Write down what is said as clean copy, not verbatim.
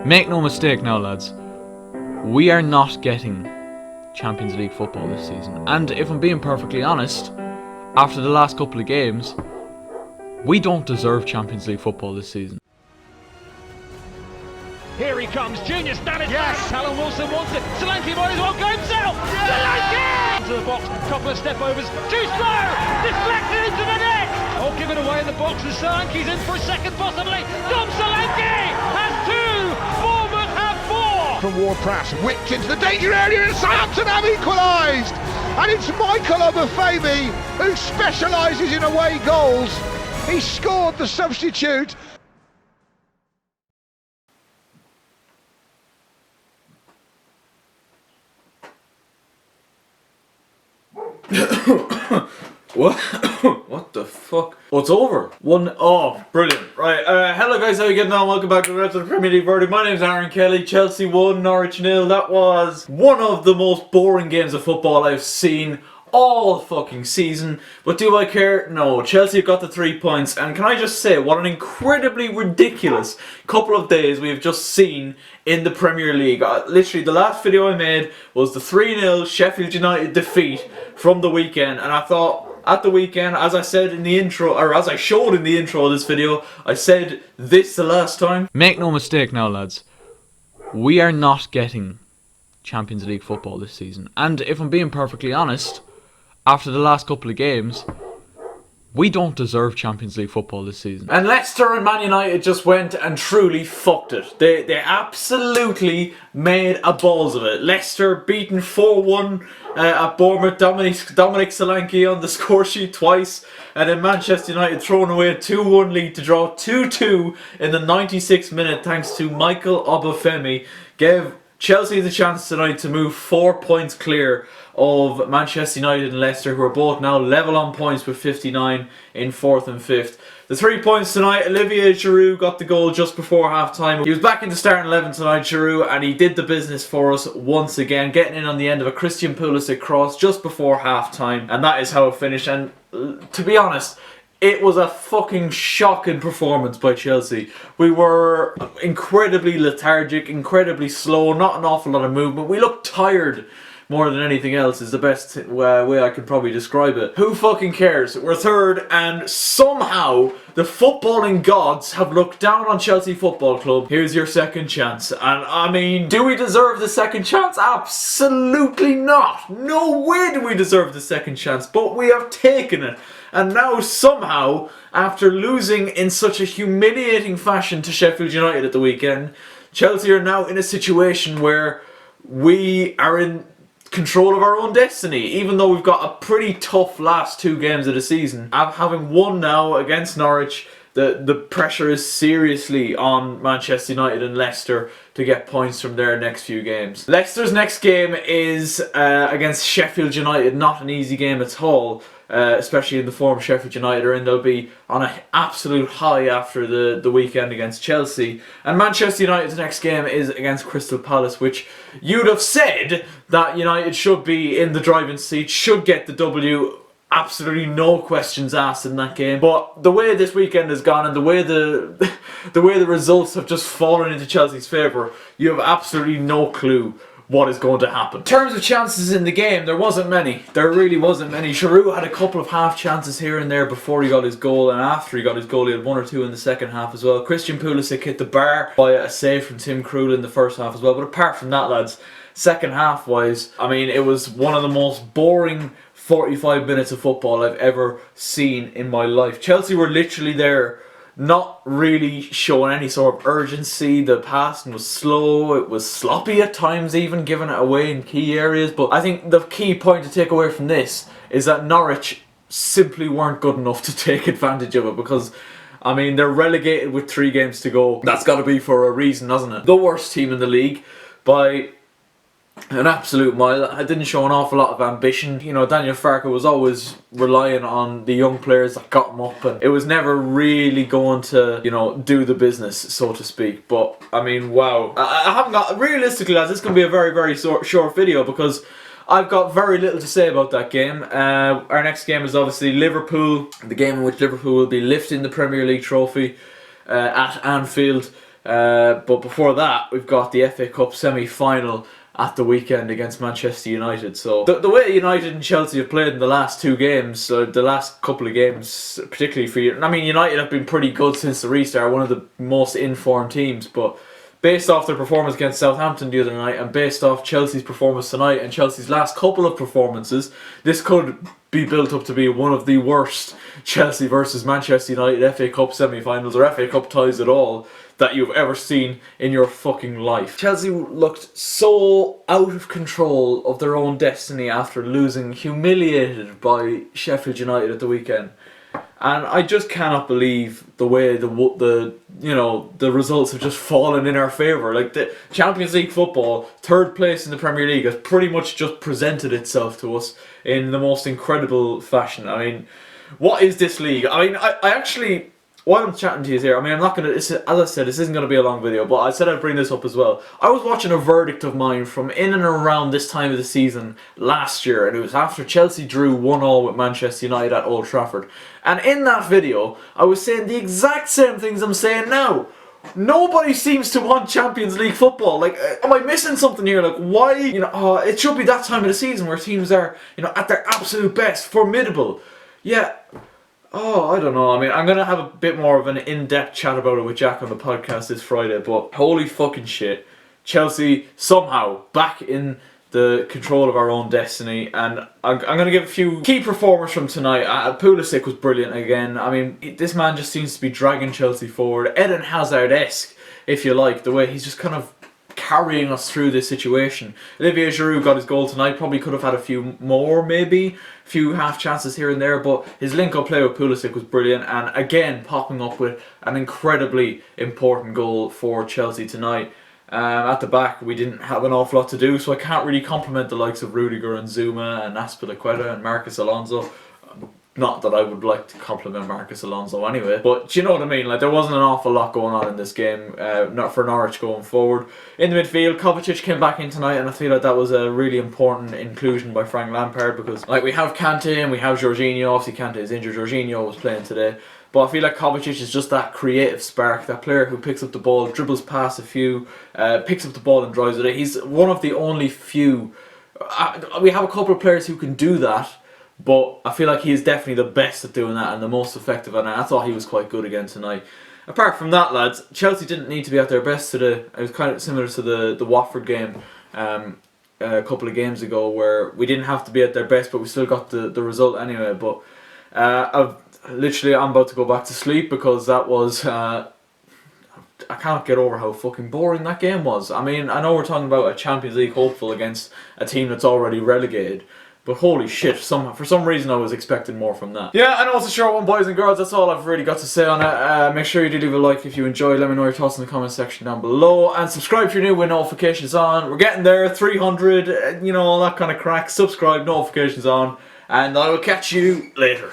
Make no mistake now, lads. We are not getting Champions League football this season. And if I'm being perfectly honest, after the last couple of games, we don't deserve Champions League football this season. Here he comes, Junior Stanislas. Yes. Callum Wilson wants it. Solanke might as well go himself. Solanke! Into the box, couple of step overs. Too slow! Deflected into the net! Oh, given away in the box, and Solanke's in for a second possibly. Dom Solanke has two! Bournemouth have four! From Ward-Prowse, whipped into the danger area, and Southampton have equalised! And it's Michael Obafemi who specialises in away goals. He scored the substitute. What? What the fuck? Oh, it's over. Oh, brilliant. Right, hello guys, how you getting on? Welcome back to the rest of the Premier League verdict. My name's Aaron Kelly. Chelsea 1, Norwich 0. That was one of the most boring games of football I've seen all fucking season. But do I care? No. Chelsea have got the 3 points, and can I just say what an incredibly ridiculous couple of days we have just seen in the Premier League. Literally, the last video I made was the 3-0 Sheffield United defeat from the weekend, and I thought at the weekend, as I said in the intro, or as I showed in the intro of this video, I said this the last time. Make no mistake now, lads. We are not getting Champions League football this season. And if I'm being perfectly honest, after the last couple of games, we don't deserve Champions League football this season. And Leicester and Man United just went and truly fucked it. They absolutely made a balls of it. Leicester beaten 4-1 at Bournemouth. Dominic Solanke on the score sheet twice. And then Manchester United throwing away a 2-1 lead to draw 2-2 in the 96th minute thanks to Michael Obafemi. Gave Chelsea the chance tonight to move 4 points clear of Manchester United and Leicester, who are both now level on points with 59 in 4th and 5th. The 3 points tonight, Olivier Giroud got the goal just before half time. He was back in the starting 11 tonight, Giroud, and he did the business for us once again, getting in on the end of a Christian Pulisic cross just before half time, and that is how it finished. And to be honest, it was a fucking shocking performance by Chelsea. We were incredibly lethargic, incredibly slow, not an awful lot of movement. We looked tired more than anything else is the best way I could probably describe it. Who fucking cares? We're third, and somehow the footballing gods have looked down on Chelsea Football Club. Here's your second chance. And I mean, do we deserve the second chance? Absolutely not. No way do we deserve the second chance, but we have taken it. And now somehow, after losing in such a humiliating fashion to Sheffield United at the weekend, Chelsea are now in a situation where we are in control of our own destiny, even though we've got a pretty tough last 2 games of the season. Having won now against Norwich, the pressure is seriously on Manchester United and Leicester to get points from their next few games. Leicester's next game is against Sheffield United, not an easy game at all. Especially in the form Sheffield United are in. They'll be on an absolute high after the weekend against Chelsea. And Manchester United's next game is against Crystal Palace, which you'd have said that United should be in the driving seat, should get the W. Absolutely no questions asked in that game. But the way this weekend has gone and the way the results have just fallen into Chelsea's favour, you have absolutely no clue what is going to happen. In terms of chances in the game, there wasn't many. There really wasn't many. Giroud had a couple of half chances here and there before he got his goal, and after he got his goal he had 1 or 2 in the second half as well. Christian Pulisic hit the bar by a save from Tim Krul in the first half as well. But apart from that, lads, second half wise, I mean, it was one of the most boring 45 minutes of football I've ever seen in my life. Chelsea were literally there, not really showing any sort of urgency. The passing was slow, it was sloppy at times, even giving it away in key areas. But I think the key point to take away from this is that Norwich simply weren't good enough to take advantage of it, because I mean, they're relegated with 3 games to go. That's got to be for a reason, hasn't it? The worst team in the league by an absolute mile. I didn't show an awful lot of ambition. You know, Daniel Farke was always relying on the young players that got him up, and it was never really going to, you know, do the business, so to speak. But I mean, wow. I haven't got, realistically, lads, this is going to be a very short video, because I've got very little to say about that game. Our next game is obviously Liverpool, the game in which Liverpool will be lifting the Premier League trophy at Anfield. But before that, we've got the FA Cup semi-final at the weekend against Manchester United. So the way United and Chelsea have played in the last two games, the last couple of games, particularly for you, I mean, United have been pretty good since the restart, one of the most informed teams, but based off their performance against Southampton the other night and based off Chelsea's performance tonight and Chelsea's last couple of performances, this could be built up to be one of the worst Chelsea versus Manchester United FA Cup semi-finals or FA Cup ties at all that you've ever seen in your fucking life. Chelsea looked so out of control of their own destiny after losing humiliated by Sheffield United at the weekend. And I just cannot believe the way the results have just fallen in our favour. Like, the Champions League football, third place in the Premier League, has pretty much just presented itself to us in the most incredible fashion. I mean, what is this league? I mean, I actually, while I'm chatting to you here, I mean, I'm not going to, as I said, this isn't going to be a long video, but I said I'd bring this up as well. I was watching a verdict of mine from in and around this time of the season last year, and it was after Chelsea drew 1-1 with Manchester United at Old Trafford. And in that video, I was saying the exact same things I'm saying now. Nobody seems to want Champions League football. Like, am I missing something here? Like, why, it should be that time of the season where teams are, at their absolute best, formidable. Yeah. Oh, I don't know. I mean, I'm going to have a bit more of an in-depth chat about it with Jack on the podcast this Friday, but holy fucking shit. Chelsea somehow back in the control of our own destiny, and I'm going to give a few key performers from tonight. Pulisic was brilliant again. I mean, this man just seems to be dragging Chelsea forward. Eden Hazard-esque, if you like, the way he's just kind of carrying us through this situation. Olivier Giroud got his goal tonight, probably could have had a few more, maybe a few half chances here and there, but his link-up play with Pulisic was brilliant, and again popping up with an incredibly important goal for Chelsea tonight. At the back, we didn't have an awful lot to do, so I can't really compliment the likes of Rudiger and Zuma and Azpilicueta and Marcus Alonso. Not that I would like to compliment Marcus Alonso anyway, but do you know what I mean? Like, there wasn't an awful lot going on in this game, not for Norwich going forward. In the midfield, Kovacic came back in tonight, and I feel like that was a really important inclusion by Frank Lampard, because like, we have Kante and we have Jorginho. Obviously Kante is injured, Jorginho was playing today. But I feel like Kovacic is just that creative spark, that player who picks up the ball, dribbles past a few, picks up the ball and drives with it. He's one of the only few. We have a couple of players who can do that, but I feel like he is definitely the best at doing that and the most effective. And I thought he was quite good again tonight. Apart from that, lads, Chelsea didn't need to be at their best today. It was kind of similar to the Watford game a couple of games ago, where we didn't have to be at their best, but we still got the result anyway. But I'm about to go back to sleep, because that was I can't get over how fucking boring that game was. I mean, I know we're talking about a Champions League hopeful against a team that's already relegated, but holy shit, for some reason I was expecting more from that. Yeah, I know it's a short one, boys and girls. That's all I've really got to say on it. Make sure you do leave a like if you enjoyed. Let me know your thoughts in the comment section down below, and subscribe if you're new with notifications on. We're getting there, 300, all that kind of crack. Subscribe, notifications on, and I will catch you later.